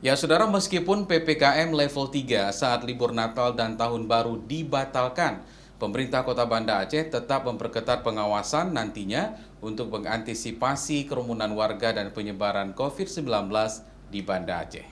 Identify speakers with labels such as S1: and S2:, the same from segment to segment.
S1: Ya, Saudara, meskipun PPKM level 3 saat libur Natal dan Tahun Baru dibatalkan, pemerintah Kota Banda Aceh tetap memperketat pengawasan nantinya untuk mengantisipasi kerumunan warga dan penyebaran COVID-19 di Banda Aceh.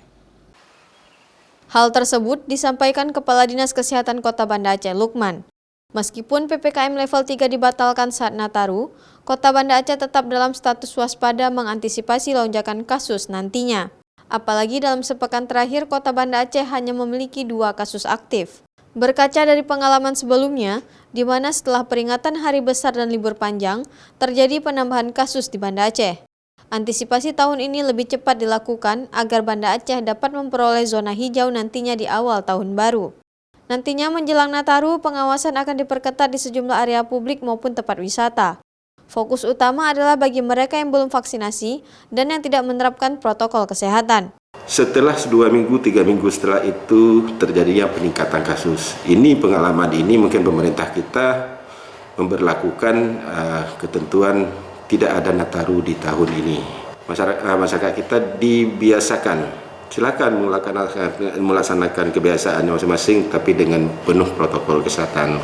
S2: Hal tersebut disampaikan Kepala Dinas Kesehatan Kota Banda Aceh, Lukman. Meskipun PPKM level 3 dibatalkan saat Nataru, Kota Banda Aceh tetap dalam status waspada mengantisipasi lonjakan kasus nantinya. Apalagi dalam sepekan terakhir, Kota Banda Aceh hanya memiliki 2 kasus aktif. Berkaca dari pengalaman sebelumnya, di mana setelah peringatan Hari Besar dan libur panjang, terjadi penambahan kasus di Banda Aceh. Antisipasi tahun ini lebih cepat dilakukan agar Banda Aceh dapat memperoleh zona hijau nantinya di awal tahun baru. Nantinya menjelang Nataru, pengawasan akan diperketat di sejumlah area publik maupun tempat wisata. Fokus utama adalah bagi mereka yang belum vaksinasi dan yang tidak menerapkan protokol kesehatan.
S3: Setelah 2 minggu, 3 minggu setelah itu terjadinya peningkatan kasus. Ini pengalaman ini mungkin pemerintah kita memberlakukan ketentuan tidak ada Nataru di tahun ini. Masyarakat kita dibiasakan, silakan melaksanakan kebiasaannya masing-masing tapi dengan penuh protokol kesehatan.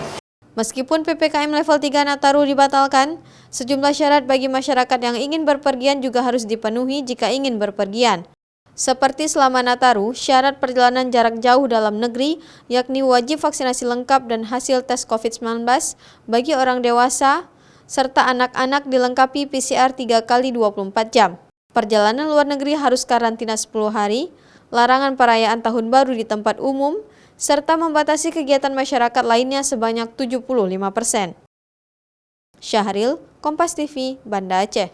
S2: Meskipun PPKM level 3 Nataru dibatalkan, sejumlah syarat bagi masyarakat yang ingin berpergian juga harus dipenuhi jika ingin berpergian. Seperti selama Nataru, syarat perjalanan jarak jauh dalam negeri, yakni wajib vaksinasi lengkap dan hasil tes COVID-19 bagi orang dewasa, serta anak-anak dilengkapi PCR 3 kali 24 jam. Perjalanan luar negeri harus karantina 10 hari, larangan perayaan tahun baru di tempat umum, serta membatasi kegiatan masyarakat lainnya sebanyak 75%. Syahril, Kompas TV, Banda Aceh.